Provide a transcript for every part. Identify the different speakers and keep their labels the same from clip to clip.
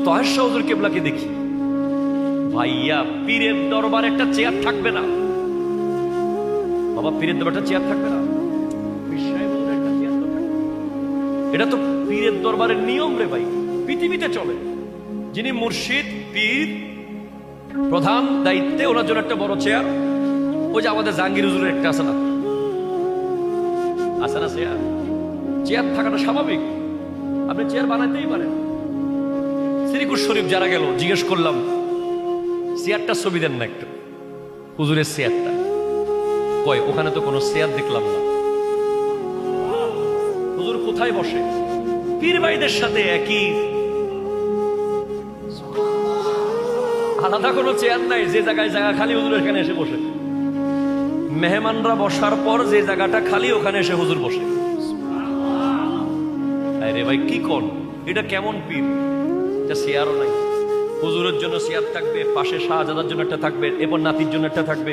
Speaker 1: তাহের শাহ হুজুর কেবলাকে দেখি, ভাইয়া পীরের দরবারে একটা চেয়ার থাকবে না বাবা, পীরের দরবারে একটা চেয়ার থাকবে না, পীর সাহেবের একটা চেয়ার তো থাকবে। এটা তো পীরের দরবারের নিয়ম রে ভাই, পৃথিবীতে চলে। যিনি মুর্শিদ পীর প্রধান দায়িত্বে, ওনার জন্য একটা বড় চেয়ার। ওই যে আমাদের জাহাঙ্গীর হুজুরের একটা আছে না, আছে না চেয়ার? চেয়ার থাকাটা স্বাভাবিক, আপনি চেয়ার বানাইতেই পারেন। শ্রীকুর শরীফ যারা গেল, জিজ্ঞেস করলাম চেয়ারটা ছবি দেন না একটু, হুজুরের চেয়ারটা। কয় ওখানে তো কোনো চেয়ার দেখলাম না। হুজুর কোথায় বসে? পীর ভাইদের সাথে একই, আলাদা কোনো চেয়ার নাই। যে জায়গায় জায়গা খালি হুজুর এখানে এসে বসে। মেহমানরা বসার পর যে জায়গাটা খালি ওখানে এসে হুজুর বসে। আরে ভাই কি কোন, এটা কেমন পীর? এটা চেয়ারও নাই। হুজুরের জন্য চেয়ার থাকবে, পাশে শাহজাদার জন্য একটা থাকবে, এরপর নাতির জন্য একটা থাকবে,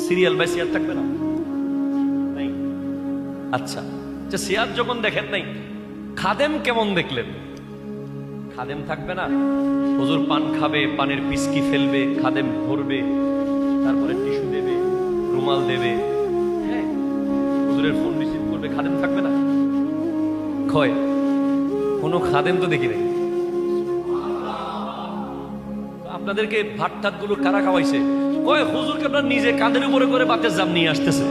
Speaker 1: সিরিয়াল বাই চেয়ার থাকবে না? নাই। আচ্ছা, চেয়ার যখন দেখেন নাই, খাদেম কেমন দেখলেন? খাদেম থাকবে না? হুজুর পান খাবে, পানের পিসকি ফেলবে, খাদেম ধরবে, তারপরে টিস্যু দেবে, রুমাল দেবে, হ্যাঁ, হুজুরের ফোন রিসিভ করবে, খাদেম থাকবে না? কয় কোনো খাদেম তো দেখি নাই। আপনাদেরকে ভাত টাত গুলো কারা খাওয়াইছে? কয় হুজুরকে আপনার নিজে কাঁধের উপরে করে বাতের জাম নিয়ে আসতেছে।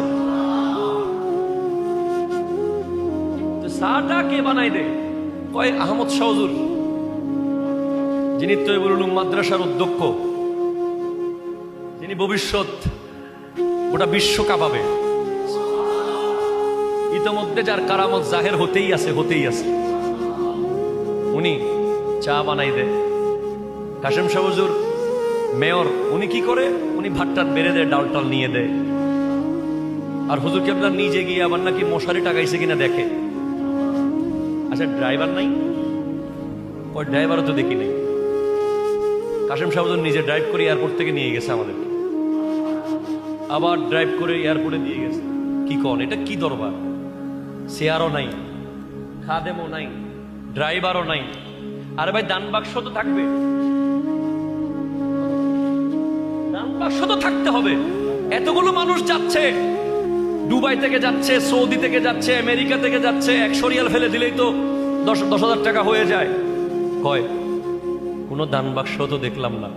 Speaker 1: চাটা কে বানাই দে? কয় আহমদ শাহ হুজুর, যিনি তৈবুল উলুম মাদ্রাসার অধ্যক্ষ, যিনি ভবিষ্যৎ গোটা বিশ্ব কাঁপাবে। ইতোমধ্যে যার কারামত জাহের হতেই আছে, হতেই আছে। উনি চা বানাই দেয়। কাশেম শাহ হুজুর মেয়র, উনি কি করে? উনি ভাতটাত বেড়ে দেয়, ডাল টাল নিয়ে দেয়। আর হুজুর কেবলা নিজে গিয়ে আবার নাকি মশারি টাকাইছে কিনা দেখে। আচ্ছা ড্রাইভার নাই? ওই ড্রাইভারও তো দেখি নাই। কাশেম শাহ হুজুর নিজে ড্রাইভ করে এয়ারপোর্ট থেকে নিয়ে গেছে আমাদেরকে, আবার ড্রাইভ করে এয়ারপোর্টে দিয়ে গেছে। কি কন, এটা কি দরবার? চেয়ারও নাই, খাদেমও নাই, ড্রাইভারও নাই। আরে ভাই দান বাক্স তো থাকবে, দান বাক্স তো থাকতে হবে। এতগুলো মানুষ যাচ্ছে, দুবাই থেকে যাচ্ছে, সৌদি থেকে যাচ্ছে, আমেরিকা থেকে যাচ্ছে, 100 রিয়াল ফেলে দিলেই তো 10,000 টাকা হয়ে যায়। কয় কোনো দান বাক্স তো দেখলাম না।